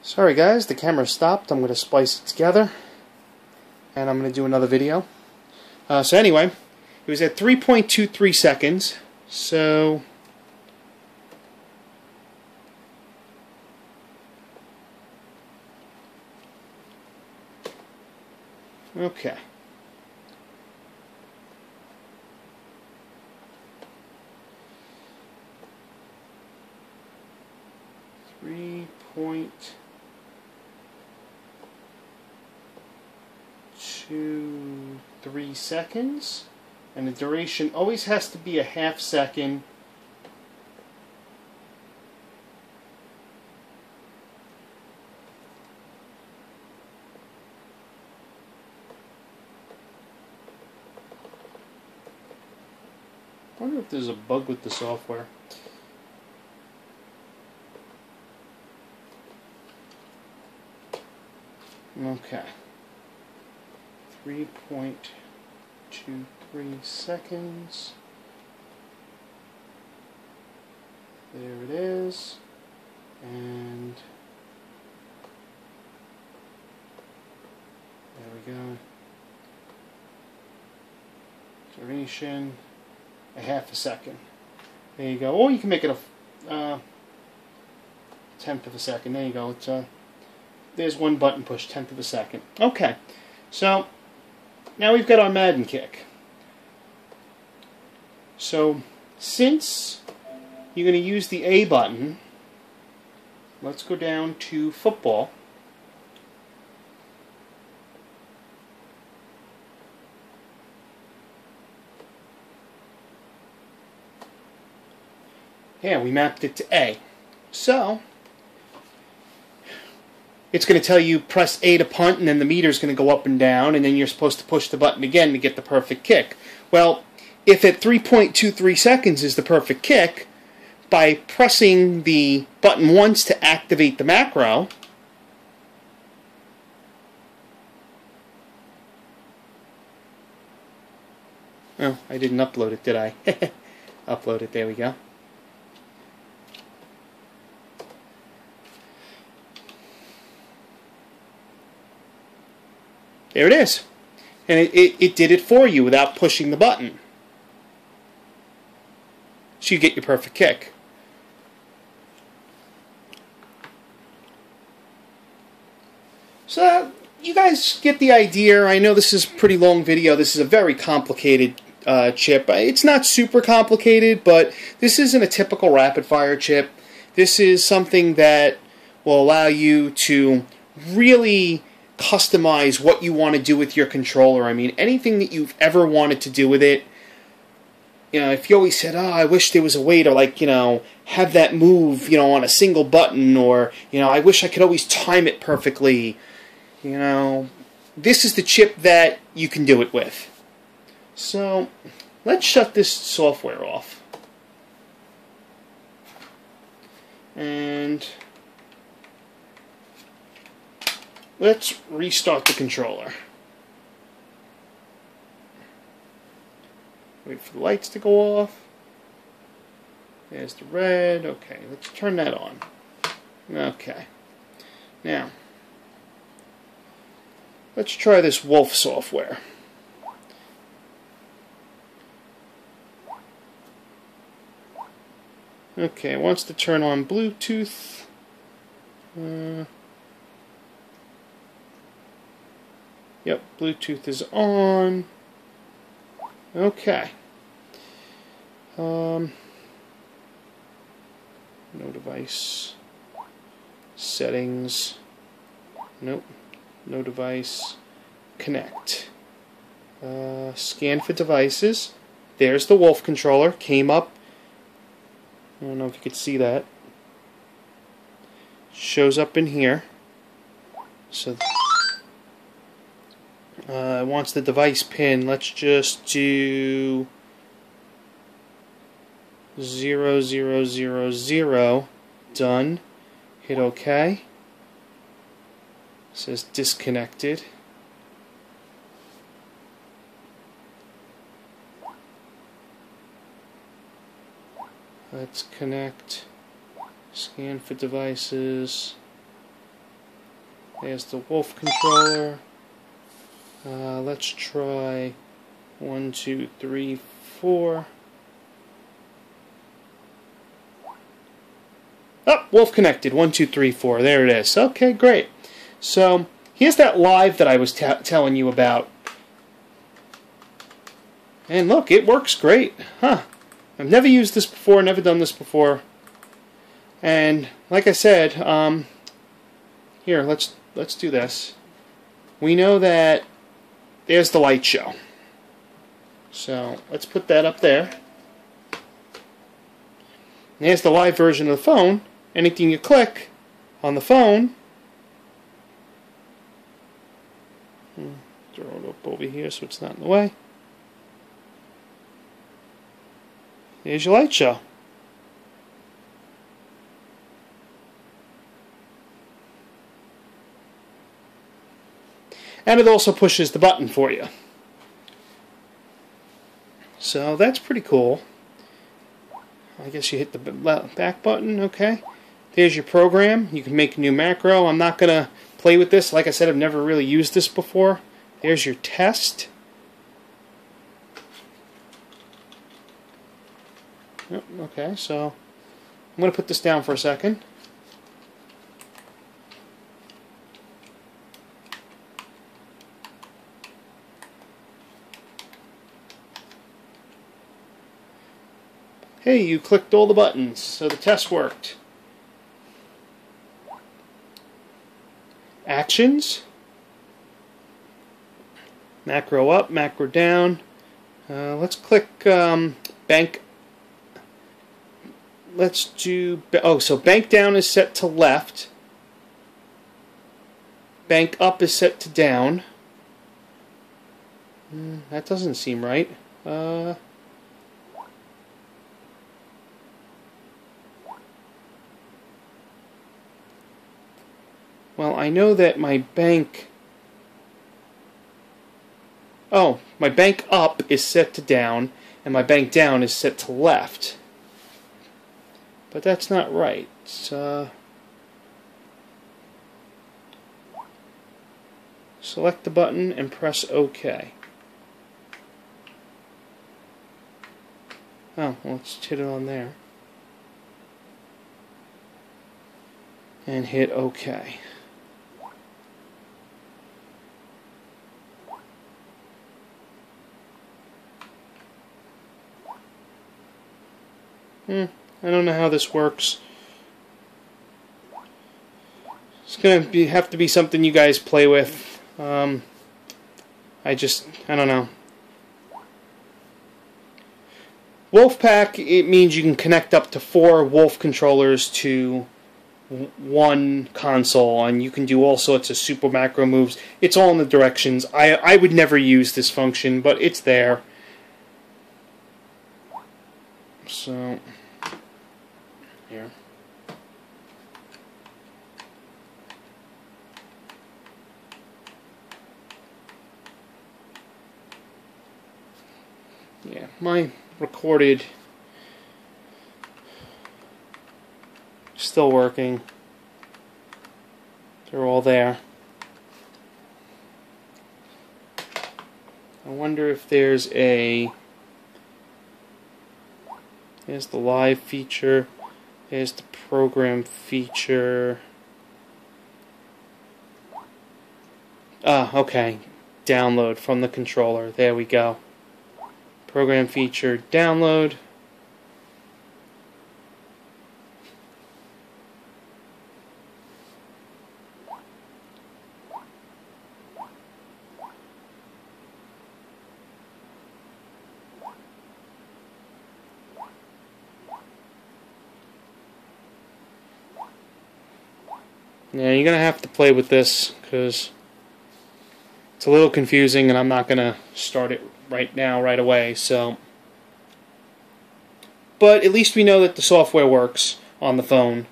Sorry guys, the camera stopped. I'm going to splice it together and I'm going to do another video. So anyway, it was at 3.23 seconds. So okay. Three point 2-3 seconds, and the duration always has to be a half second. I wonder if there's a bug with the software. Okay. 3.23 seconds. There it is. And there we go. Duration, a half a second. There you go. Or you can make it a tenth of a second. There you go. It's there's one button push, tenth of a second. Okay. So now we've got our Madden kick. So since you're going to use the A button, let's go down to football. Yeah, we mapped it to A. So it's going to tell you press A to punt, and then the meter's going to go up and down, and then you're supposed to push the button again to get the perfect kick. Well, if at 3.23 seconds is the perfect kick, by pressing the button once to activate the macro, oh, I didn't upload it, did I? Upload it, there we go. There it is. And it did it for you without pushing the button. So you get your perfect kick. So you guys get the idea. I know this is a pretty long video. This is a very complicated chip. It's not super complicated, but this isn't a typical rapid fire chip. This is something that will allow you to really customize what you want to do with your controller. I mean, anything that you've ever wanted to do with it. You know, if you always said, oh, I wish there was a way to, like, you know, have that move, you know, on a single button, or, you know, I wish I could always time it perfectly, you know, this is the chip that you can do it with. So, let's shut this software off. And let's restart the controller. Wait for the lights to go off. There's the red. Okay, let's turn that on. Okay. Now, let's try this Wolf software. Okay, it wants to turn on Bluetooth. Yep, Bluetooth is on. Okay. No device. Settings. Nope. No device. Connect. Scan for devices. There's the Wolf controller. Came up. I don't know if you could see that. Shows up in here. So it wants the device pin. Let's just do 0000. Done. Hit OK. It says disconnected. Let's connect. Scan for devices. There's the Wolf controller. Let's try 1, 2, 3, 4. Oh, Wolf connected. 1, 2, 3, 4. There it is. Okay, great. So here's that live that I was telling you about. And look, it works great. Huh. I've never used this before, never done this before. And like I said, here, let's do this. We know that there's the light show. So let's put that up there. There's the live version of the phone. Anything you click on the phone, throw it up over here so it's not in the way. There's your light show. And it also pushes the button for you. So that's pretty cool. I guess you hit the back button, okay. There's your program. You can make a new macro. I'm not going to play with this. Like I said, I've never really used this before. There's your test. Yep, okay, so I'm going to put this down for a second. Hey, you clicked all the buttons, so the test worked. Actions. Macro up, macro down. Let's click bank. Let's do, so bank down is set to left. Bank up is set to down. That doesn't seem right. Well, I know that my bank... Oh, my bank up is set to down, and my bank down is set to left. But that's not right. Select the button and press OK. Oh, well, let's hit it on there. And hit OK. I don't know how this works. It's going to have to be something you guys play with. I don't know. Wolfpack, it means you can connect up to 4 Wolf controllers to one console, and you can do all sorts of super macro moves. It's all in the directions. I would never use this function, but it's there. So, here. Yeah, my recorded still working. They're all there. I wonder if there's a... There's the live feature. There's the program feature. Okay. Download from the controller. There we go. Program feature, download. Yeah, you're going to have to play with this because it's a little confusing, and I'm not going to start it right now, right away. So, but at least we know that the software works on the phone.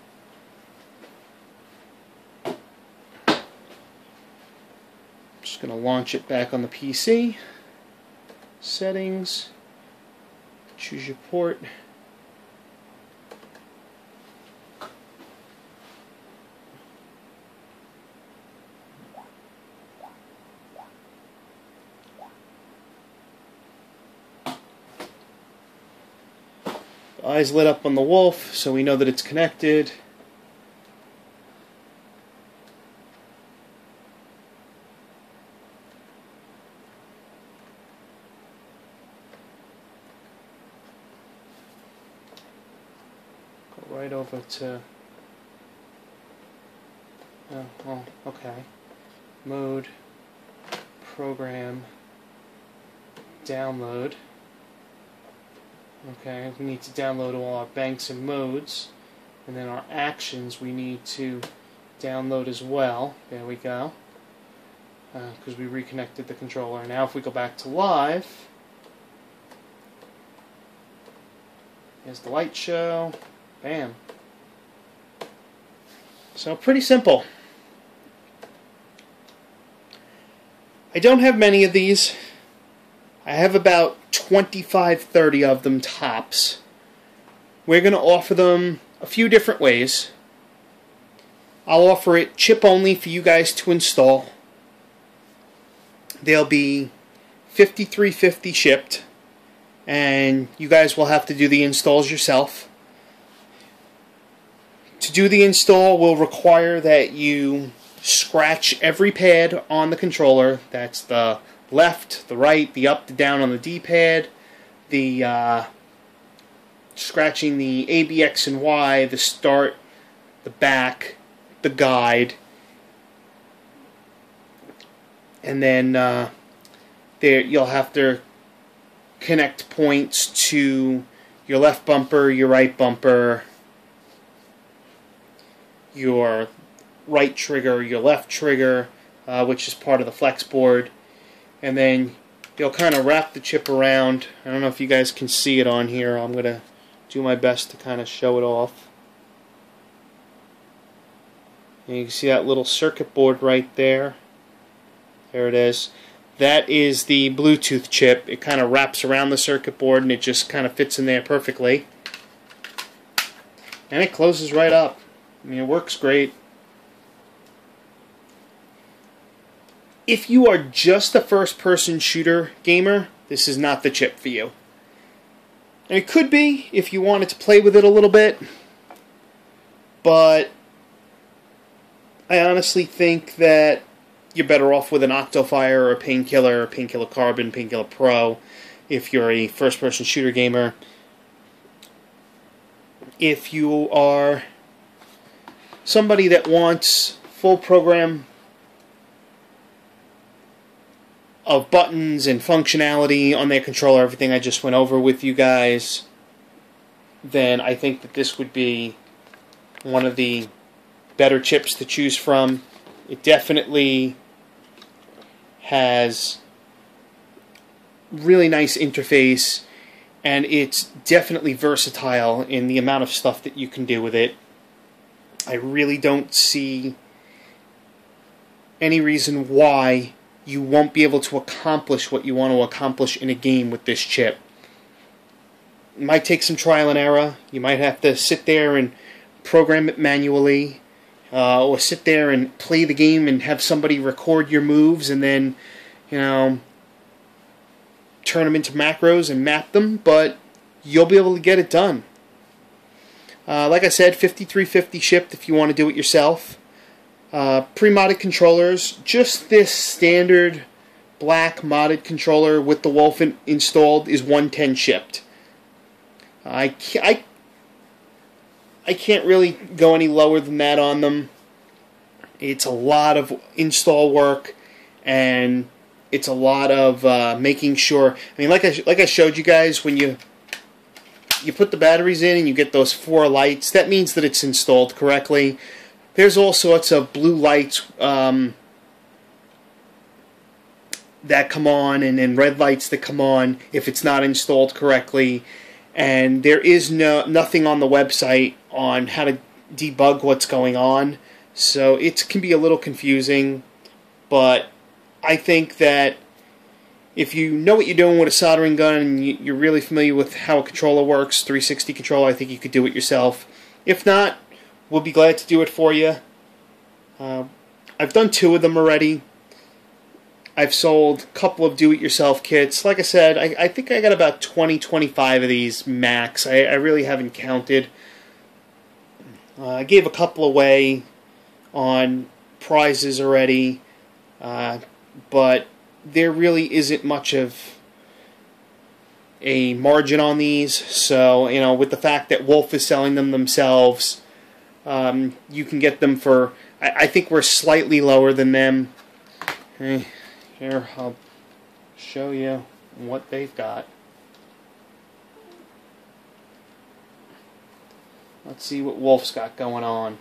Just going to launch it back on the PC. Settings. Choose your port. The eyes lit up on the wolf, so we know that it's connected. Go right over to... Oh, well, okay. Mode, program, download. Okay, we need to download all our banks and modes, and then our actions we need to download as well. There we go, because we reconnected the controller. Now if we go back to live, here's the light show, bam. So pretty simple. I don't have many of these. I have about 25-30 of them tops. We're going to offer them a few different ways. I'll offer it chip only for you guys to install. They'll be $53.50 shipped, and you guys will have to do the installs yourself. To do the install will require that you scratch every pad on the controller. That's the left, the right, the up, the down on the D-pad, the scratching the A, B, X, and Y, the start, the back, the guide, and then there you'll have to connect points to your left bumper, your right bumper, your right trigger, your left trigger, which is part of the flex board. And then you'll kind of wrap the chip around. I don't know if you guys can see it on here. I'm going to do my best to kind of show it off. And you can see that little circuit board right there. There it is. That is the Bluetooth chip. It kind of wraps around the circuit board and it just kind of fits in there perfectly. And it closes right up. I mean, it works great. If you are just a first-person shooter gamer, this is not the chip for you. And it could be if you wanted to play with it a little bit, but I honestly think that you're better off with an Octofire or a Painkiller Carbon, Painkiller Pro if you're a first-person shooter gamer. If you are somebody that wants full program of buttons and functionality on their controller, everything I just went over with you guys, then I think that this would be one of the better chips to choose from. It definitely has really nice interface, and it's definitely versatile in the amount of stuff that you can do with it. I really don't see any reason why you won't be able to accomplish what you want to accomplish in a game with this chip. It might take some trial and error. You might have to sit there and program it manually, or sit there and play the game and have somebody record your moves and then, you know, turn them into macros and map them, but you'll be able to get it done. Like I said, $53.50 shipped if you want to do it yourself. Pre-modded controllers, just this standard black modded controller with the Wolf installed is $110 shipped. I can't really go any lower than that on them. It's a lot of install work, and it's a lot of making sure. I mean, like I showed you guys, when you put the batteries in and you get those 4 lights, that means that it's installed correctly. There's all sorts of blue lights that come on, and red lights that come on if it's not installed correctly. And there is nothing on the website on how to debug what's going on, so it can be a little confusing. But I think that if you know what you're doing with a soldering gun and you're really familiar with how a controller works, 360 controller, I think you could do it yourself. If not, we'll be glad to do it for you. I've done 2 of them already. I've sold a couple of do-it-yourself kits. Like I said, I think I got about 20, 25 of these max. I really haven't counted. I gave a couple away on prizes already, but there really isn't much of a margin on these. So, you know, with the fact that Wolf is selling them themselves, you can get them for, I think we're slightly lower than them. Here, I'll show you what they've got. Let's see what Wolf's got going on.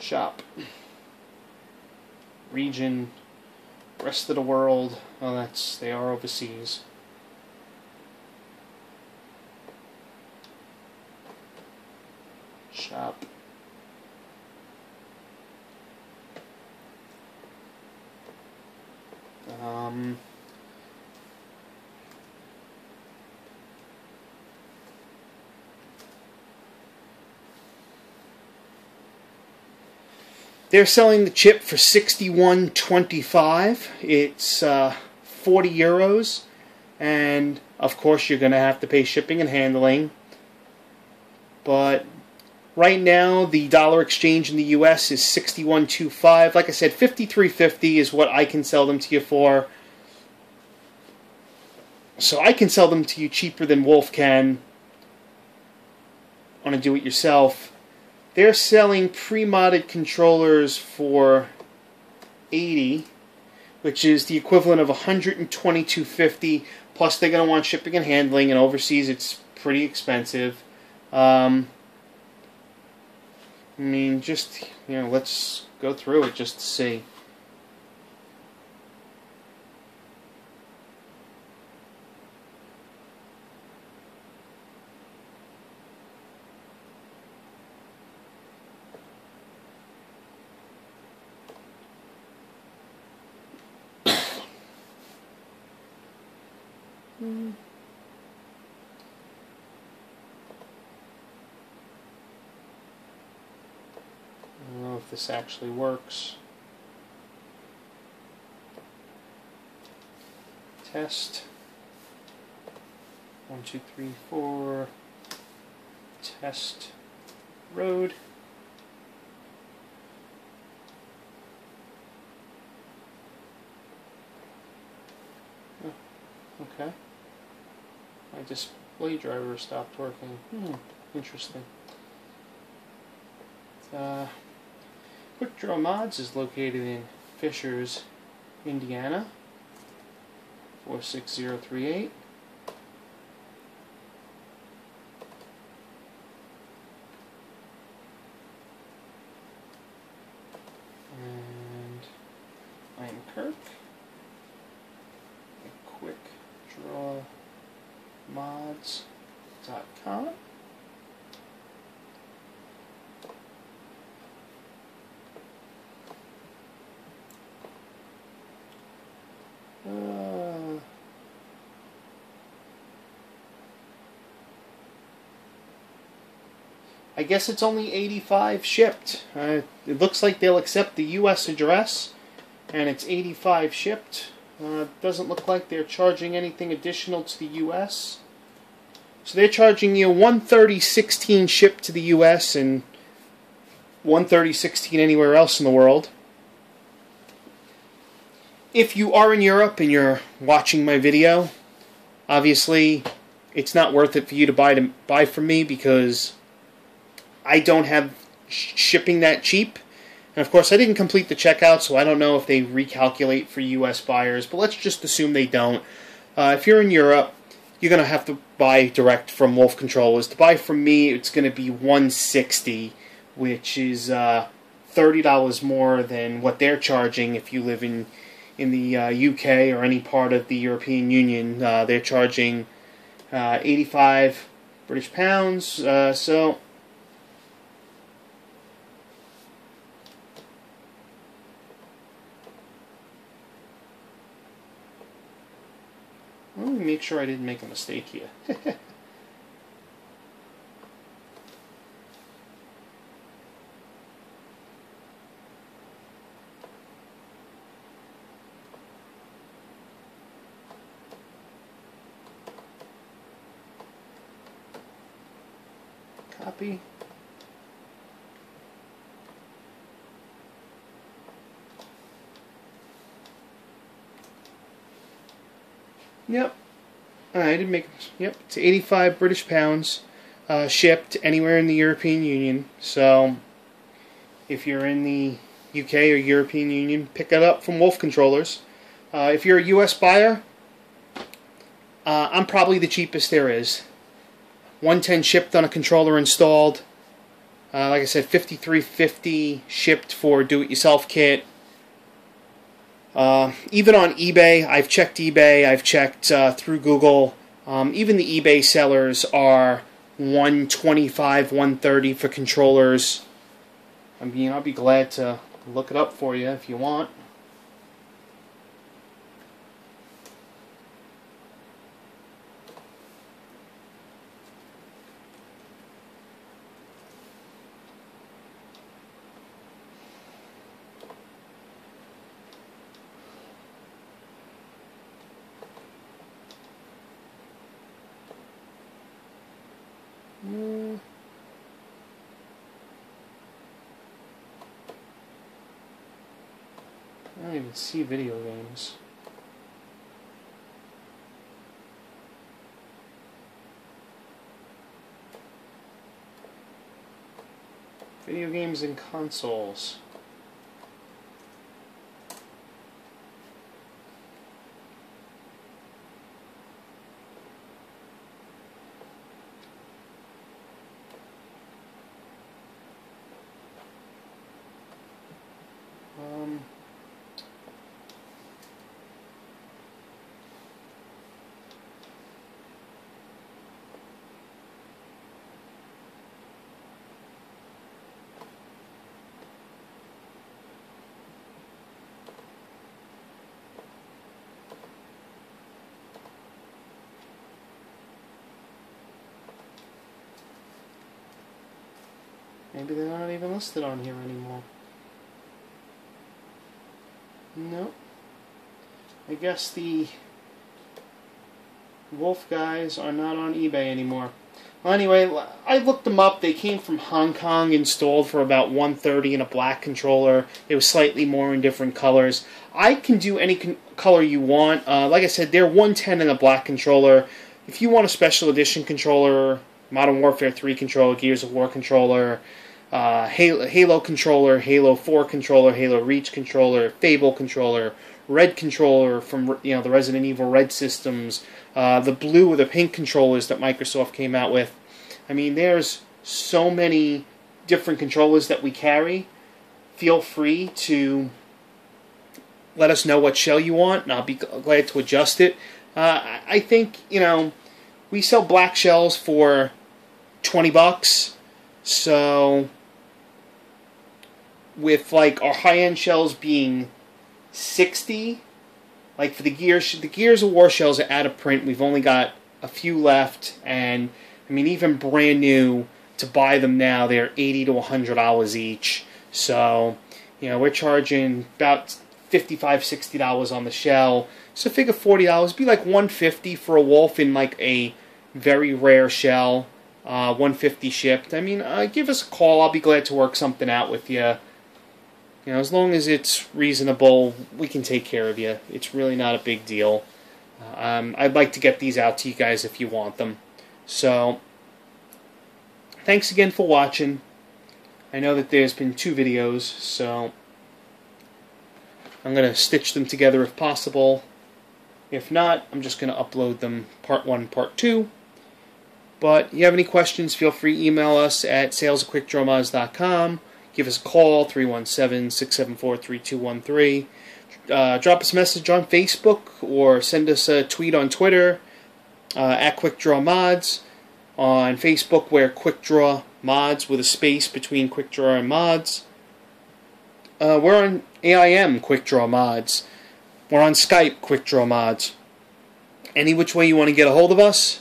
Shop. Region. Rest of the world. Oh, they are overseas. Shop. They're selling the chip for $61.25. It's 40 euros, and of course you're going to have to pay shipping and handling. But right now the dollar exchange in the US is $61.25. Like I said, $53.50 is what I can sell them to you for. So I can sell them to you cheaper than Wolf can on a do-it-yourself. They're selling pre-modded controllers for $80, which is the equivalent of $122.50. Plus, they're going to want shipping and handling, and overseas it's pretty expensive. I mean, just, you know, let's go through it just to see. I don't know if this actually works. Test. 1, 2, 3, 4. Test. Road. Oh, okay. My display driver stopped working. Interesting. Quick Draw Mods is located in Fishers, Indiana, 46038. And I'm Kirk. Quick Draw Mods.com. I guess it's only $85 shipped. It looks like they'll accept the U.S. address, and it's $85 shipped. Doesn't look like they're charging anything additional to the U.S. So they're charging you $130.16 shipped to the U.S. and $130.16 anywhere else in the world. If you are in Europe and you're watching my video, obviously it's not worth it for you to buy from me because I don't have shipping that cheap. And of course I didn't complete the checkout, so I don't know if they recalculate for US buyers, but let's just assume they don't. If you're in Europe, you're going to have to buy direct from Wolf Controllers. To buy from me, it's going to be $160, which is $30 more than what they're charging if you live in the UK or any part of the European Union. They're charging 85 British pounds, so let me make sure I didn't make a mistake here. Copy. Yep. I didn't make. Yep. It's 85 British pounds, shipped anywhere in the European Union. So, if you're in the UK or European Union, pick it up from Wolf Controllers. If you're a US buyer, I'm probably the cheapest there is. 110 shipped on a controller installed. Like I said, $53.50 shipped for do-it-yourself kit. Even on eBay, I've checked eBay, I've checked through Google. Even the eBay sellers are $125, $130 for controllers. I mean, I'll be glad to look it up for you if you want. I don't even see video games. Video games and consoles. Maybe they're not even listed on here anymore. Nope. I guess the Wolf guys are not on eBay anymore. Well, anyway, I looked them up. They came from Hong Kong, installed for about $130 in a black controller. They were slightly more in different colors. I can do any color you want. Like I said, they're $110 in a black controller. If you want a special edition controller, Modern Warfare 3 controller, Gears of War controller, Halo controller, Halo 4 controller, Halo Reach controller, Fable controller, Red controller from the Resident Evil Red systems, the blue or the pink controllers that Microsoft came out with. I mean, there's so many different controllers that we carry. Feel free to let us know what shell you want, and I'll be glad to adjust it. I think, we sell black shells for $20, so with like our high-end shells being $60, like for the Gears of War shells are out of print. We've only got a few left, and I mean, even brand new to buy them now, they're $80 to $100 each. So, we're charging about $55, $60 on the shell. So figure $40, be like $150 for a Wolf in like a very rare shell. $150 shipped. I mean, give us a call. I'll be glad to work something out with you. As long as it's reasonable, we can take care of you. It's really not a big deal. I'd like to get these out to you guys if you want them. So, thanks again for watching. I know that there's been 2 videos, so I'm going to stitch them together if possible. If not, I'm just going to upload them part 1, part 2. But if you have any questions, feel free to email us at sales@quickdrawmods.com. Give us a call, 317-674-3213. Drop us a message on Facebook or send us a tweet on Twitter at QuickDrawMods. On Facebook, we're QuickDrawMods with a space between QuickDraw and Mods. We're on AIM QuickDrawMods. We're on Skype QuickDrawMods. Any which way you want to get a hold of us,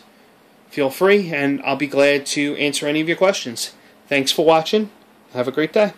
feel free, and I'll be glad to answer any of your questions. Thanks for watching. Have a great day.